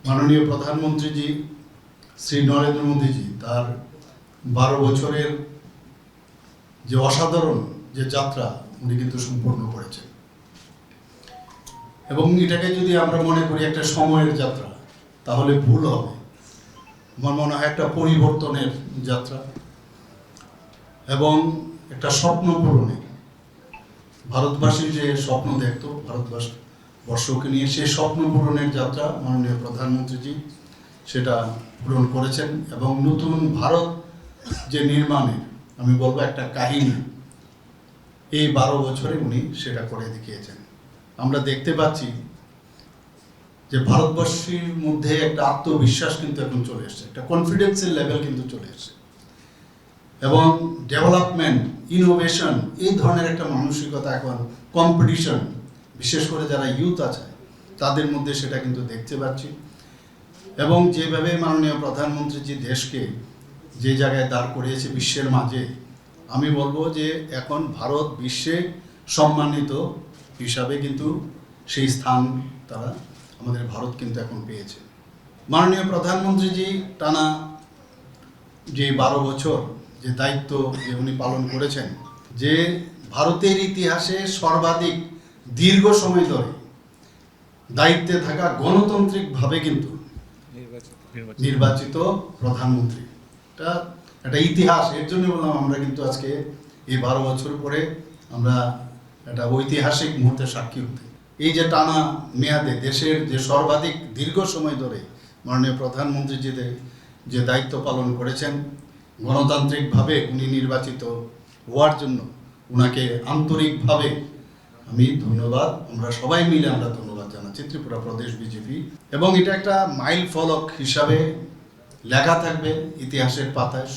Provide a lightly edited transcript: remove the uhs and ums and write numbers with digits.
মাননীয় প্রধানমন্ত্রীজি শ্রী নরেন্দ্র মোদীজি তার 12 বছরের যে অসাধারণ যে যাত্রা উনি কিন্তু সম্পূর্ণ করেছেন এবং এটাকে যদি আমরা মনে করি একটা সময়ের যাত্রা তাহলে ভুল হবে। আমার মনে হয় একটা পরিবর্তনের যাত্রা এবং একটা স্বপ্ন পূরণের, ভারতবাসী যে স্বপ্ন দেখত ভারতবর্ষকে নিয়ে, সেই স্বপ্ন পূরণের যাত্রা মাননীয় প্রধানমন্ত্রীজি সেটা পূরণ করেছেন এবং নতুন ভারত যে নির্মাণের আমি বলবো একটা কাহিনী এই 12 বছরে উনি সেটা করে দেখিয়েছেন। আমরা দেখতে পাচ্ছি যে ভারতবর্ষের মধ্যে একটা আত্মবিশ্বাস কিন্তু এখন চলে এসছে, একটা কনফিডেন্সের লেভেল কিন্তু চলে এসছে এবং ডেভেলপমেন্ট, ইনোভেশন, এই ধরনের একটা মানসিকতা, এখন কম্পিটিশন, বিশেষ করে যারা ইউথ আছে তাদের মধ্যে সেটা কিন্তু দেখতে পাচ্ছি। এবং যেভাবে মাননীয় প্রধানমন্ত্রীজি দেশকে যে জায়গায় দাঁড় করিয়েছে বিশ্বের মাঝে, আমি বলবো যে এখন ভারত বিশ্বে সম্মানিত হিসাবে কিন্তু সেই স্থান তারা আমাদের ভারত কিন্তু এখন পেয়েছে। মাননীয় প্রধানমন্ত্রীজি টানা যে 12 বছর যে দায়িত্ব যে উনি পালন করেছেন, যে ভারতের ইতিহাসে সর্বাধিক দীর্ঘ সময় ধরে দায়িত্বে থাকা গণতান্ত্রিকভাবে কিন্তু নির্বাচিত প্রধানমন্ত্রী, এটা একটা ইতিহাস। এর জন্য বললাম আমরা কিন্তু আজকে এই 12 বছর পরে আমরা একটা ঐতিহাসিক মুহূর্তে সাক্ষী হতে, এই যে টানা মেয়াদে দেশের যে সর্বাধিক দীর্ঘ সময় ধরে মাননীয় প্রধানমন্ত্রী যে দায়িত্ব পালন করেছেন, গণতান্ত্রিকভাবে উনি নির্বাচিত হওয়ার জন্য ওনাকে আন্তরিকভাবে আমি ধন্যবাদ, আমরা সবাই মিলে আমরা ধন্যবাদ জানাচ্ছি ত্রিপুরা প্রদেশ বিজেপি। এবং এটা একটা মাইল ফলক হিসাবে লেখা থাকবে ইতিহাসের পাতায়।